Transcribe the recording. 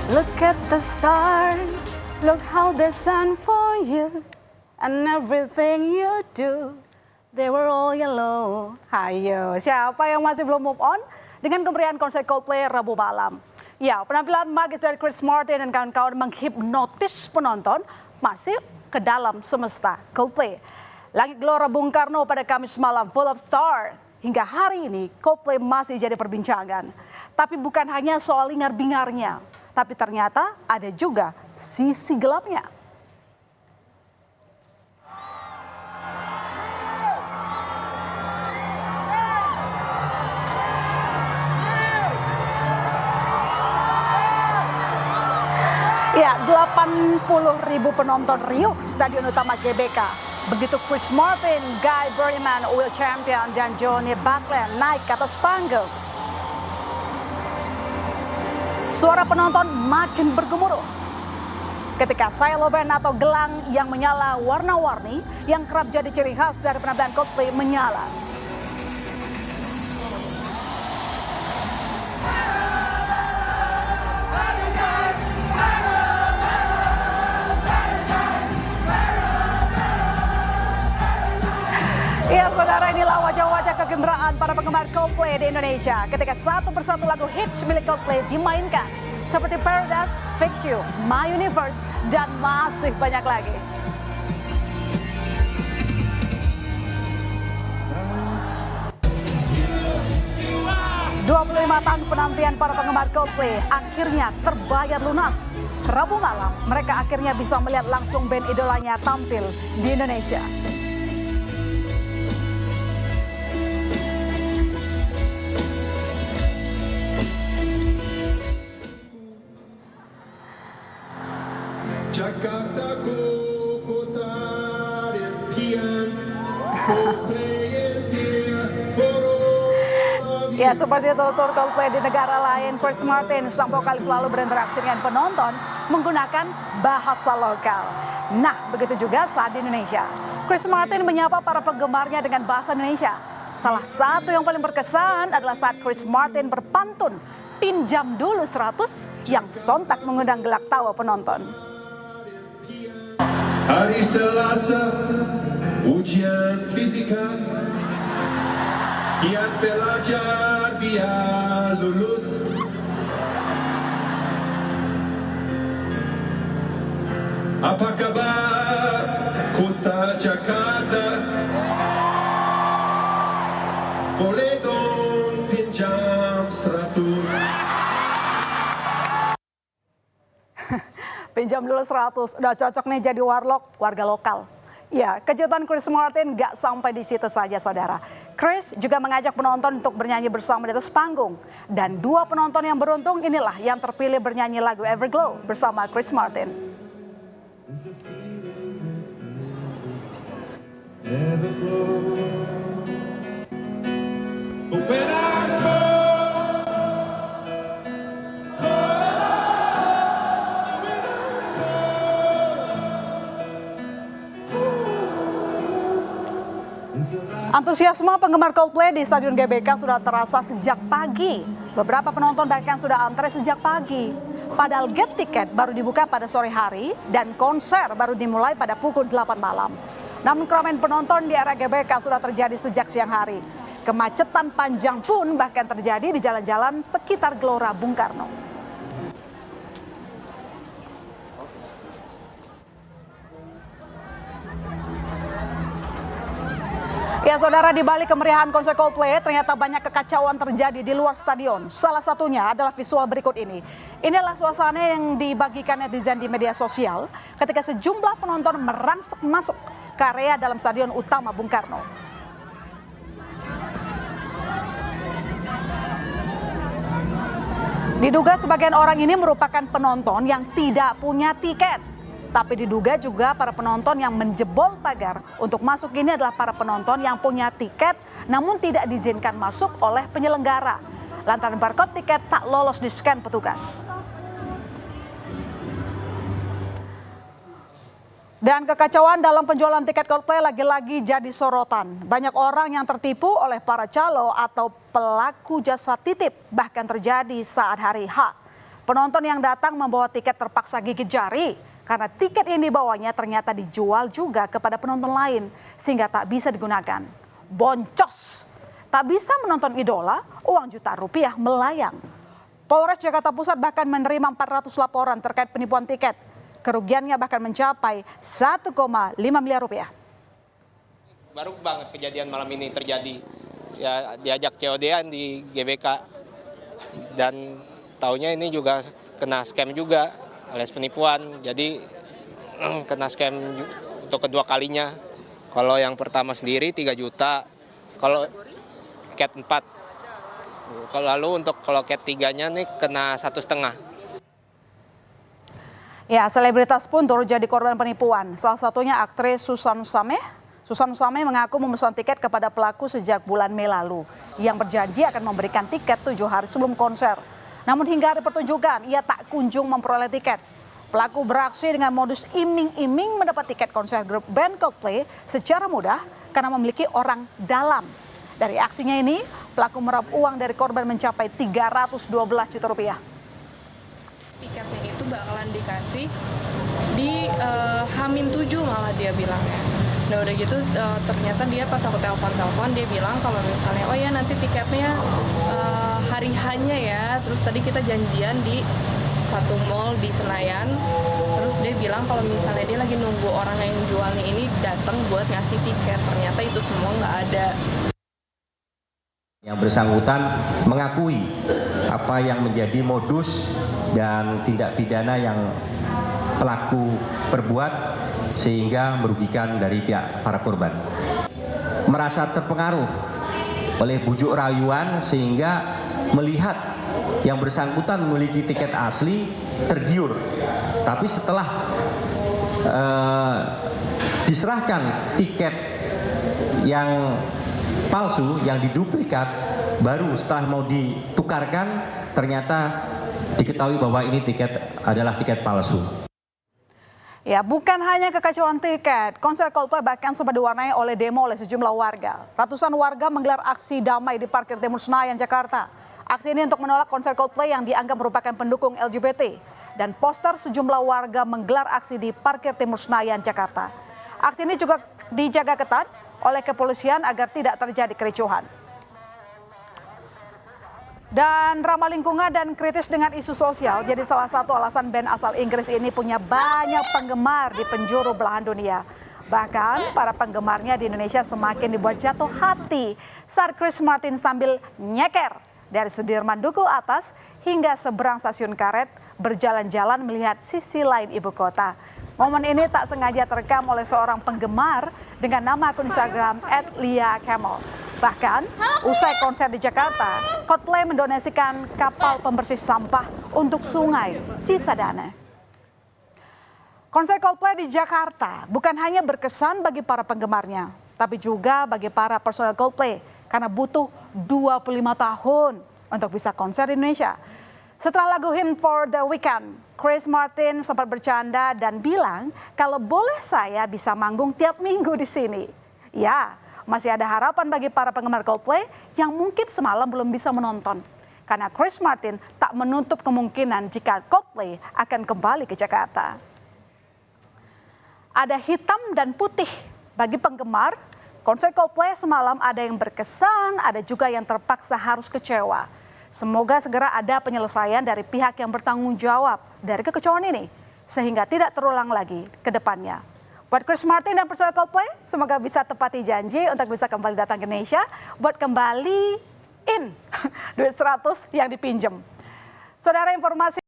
Look at the stars, look how they shine for you, and everything you do, they were all yellow. Hayo, siapa yang masih belum move on dengan kemeriahan konser Coldplay Rabu malam? Ya, penampilan magis dari Chris Martin dan kawan-kawan menghipnotis penonton masih ke dalam semesta Coldplay. Langit Gelora Bung Karno pada Kamis malam full of stars. Hingga hari ini Coldplay masih jadi perbincangan. Tapi bukan hanya soal hingar-bingarnya, tapi ternyata ada juga sisi gelapnya. Ya, 80.000 penonton riuh Stadion Utama GBK. Begitu Chris Martin, Guy Berryman, Will Champion, dan Johnny Buckland naik ke atas panggung. Suara penonton makin bergemuruh ketika Siloben atau gelang yang menyala warna-warni yang kerap jadi ciri khas dari penampilan Coldplay menyala. Ya saudara, inilah wajah-wajah kegembiraan para penggemar Coldplay di Indonesia ketika satu persatu lagu hits milik Coldplay dimainkan seperti Paradise, Fix You, My Universe, dan masih banyak lagi. tahun penantian para penggemar Coldplay akhirnya terbayar lunas. Rabu malam mereka akhirnya bisa melihat langsung band idolanya tampil di Indonesia. Jakartaku kota impian, Coldplay is here for all of you. Ya, seperti itu tur Coldplay di negara lain. Chris Martin, sang vokalis, selalu berinteraksi dengan penonton menggunakan bahasa lokal. Nah, begitu juga saat di Indonesia. Chris Martin menyapa para penggemarnya dengan bahasa Indonesia. Salah satu yang paling berkesan adalah saat Chris Martin berpantun, "Pinjam dulu 100" yang sontak mengundang gelak tawa penonton. Hari Selasa, ujian fisika, kian belajar biar lulus. Apa kabar kota Jakarta? Boleh dong pinjam 100. Pinjam dulu 100, udah cocok nih jadi warga lokal. Ya, kejutan Chris Martin gak sampai di situ saja saudara. Chris juga mengajak penonton untuk bernyanyi bersama di atas panggung. Dan 2 penonton yang beruntung inilah yang terpilih bernyanyi lagu Everglow bersama Chris Martin. Antusiasme penggemar Coldplay di Stadion GBK sudah terasa sejak pagi. Beberapa penonton bahkan sudah antre sejak pagi. Padahal gate tiket baru dibuka pada sore hari dan konser baru dimulai pada pukul 8 malam. Namun keramaian penonton di area GBK sudah terjadi sejak siang hari. Kemacetan panjang pun bahkan terjadi di jalan-jalan sekitar Gelora Bung Karno. Ya saudara, di balik kemeriahan konser Coldplay ternyata banyak kekacauan terjadi di luar stadion. Salah satunya adalah visual berikut ini. Inilah suasana yang dibagikan netizen di media sosial ketika sejumlah penonton merangsek masuk ke area dalam Stadion Utama Bung Karno. Diduga sebagian orang ini merupakan penonton yang tidak punya tiket. Tapi diduga juga para penonton yang menjebol pagar untuk masuk ini adalah para penonton yang punya tiket namun tidak diizinkan masuk oleh penyelenggara lantaran barcode tiket tak lolos di scan petugas. Dan kekacauan dalam penjualan tiket Coldplay lagi-lagi jadi sorotan. Banyak orang yang tertipu oleh para calo atau pelaku jasa titip bahkan terjadi saat hari H. Penonton yang datang membawa tiket terpaksa gigit jari karena tiket yang dibawanya ternyata dijual juga kepada penonton lain sehingga tak bisa digunakan. Boncos, tak bisa menonton idola, uang jutaan rupiah melayang. Polres Jakarta Pusat bahkan menerima 400 laporan terkait penipuan tiket. Kerugiannya bahkan mencapai 1,5 miliar rupiah. Baru banget kejadian malam ini terjadi. Ya, diajak COD-an di GBK dan taunya ini juga kena scam juga alias penipuan. Jadi kena scam untuk kedua kalinya. Kalau yang pertama sendiri 3 juta, kalau cat 4. Lalu untuk kalau cat 3-nya nih kena 1,5. Ya, selebritas pun turut jadi korban penipuan. Salah satunya aktris Susan Sameh. Susan Sameh mengaku memesan tiket kepada pelaku sejak bulan Mei lalu yang berjanji akan memberikan tiket 7 hari sebelum konser. Namun hingga hari pertunjukan ia tak kunjung memperoleh tiket. Pelaku beraksi dengan modus iming-iming mendapat tiket konser grup band Coldplay secara mudah karena memiliki orang dalam. Dari aksinya ini, pelaku meraup uang dari korban mencapai 312 juta rupiah. Tiketnya itu bakalan dikasih di H-7 malah dia bilangnya. Nah udah gitu ternyata dia pas aku telepon dia bilang kalau misalnya oh ya nanti tiketnya hari H-nya ya. Terus tadi kita janjian di satu mall di Senayan. Terus dia bilang kalau misalnya dia lagi nunggu orang yang jualnya ini datang buat ngasih tiket. Ternyata itu semua nggak ada. Yang bersangkutan mengakui apa yang menjadi modus dan tindak pidana yang pelaku perbuat sehingga merugikan dari pihak para korban. Merasa terpengaruh oleh bujuk rayuan sehingga melihat yang bersangkutan memiliki tiket asli tergiur. Tapi setelah diserahkan tiket yang palsu, yang diduplikat, baru setelah mau ditukarkan ternyata diketahui bahwa ini tiket adalah tiket palsu. Ya, bukan hanya kekacauan tiket, konser Coldplay bahkan sempat diwarnai oleh demo oleh sejumlah warga. Ratusan warga menggelar aksi damai di Parkir Timur Senayan, Jakarta. Aksi ini untuk menolak konser Coldplay yang dianggap merupakan pendukung LGBT. Dan poster sejumlah warga menggelar aksi di Parkir Timur Senayan, Jakarta. Aksi ini juga dijaga ketat oleh kepolisian agar tidak terjadi kericuhan. Dan ramah lingkungan dan kritis dengan isu sosial jadi salah satu alasan band asal Inggris ini punya banyak penggemar di penjuru belahan dunia. Bahkan para penggemarnya di Indonesia semakin dibuat jatuh hati saat Chris Martin sambil nyeker dari Sudirman Duku Atas hingga seberang stasiun Karet berjalan-jalan melihat sisi lain ibu kota. Momen ini tak sengaja terekam oleh seorang penggemar dengan nama akun Instagram @liakemal. Bahkan, usai konser di Jakarta, Coldplay mendonasikan kapal pembersih sampah untuk sungai Cisadane. Konser Coldplay di Jakarta bukan hanya berkesan bagi para penggemarnya, tapi juga bagi para personel Coldplay karena butuh 25 tahun untuk bisa konser di Indonesia. Setelah lagu Hymn for the Weekend, Chris Martin sempat bercanda dan bilang kalau boleh saya bisa manggung tiap minggu di sini. Ya, masih ada harapan bagi para penggemar Coldplay yang mungkin semalam belum bisa menonton. Karena Chris Martin tak menutup kemungkinan jika Coldplay akan kembali ke Jakarta. Ada hitam dan putih bagi penggemar. Konser Coldplay semalam ada yang berkesan, ada juga yang terpaksa harus kecewa. Semoga segera ada penyelesaian dari pihak yang bertanggung jawab dari kekecewaan ini. Sehingga tidak terulang lagi ke depannya. Buat Chris Martin dan personel Coldplay, semoga bisa tepati janji untuk bisa kembali datang ke Indonesia buat kembaliin duit 100 yang dipinjam. Saudara, informasi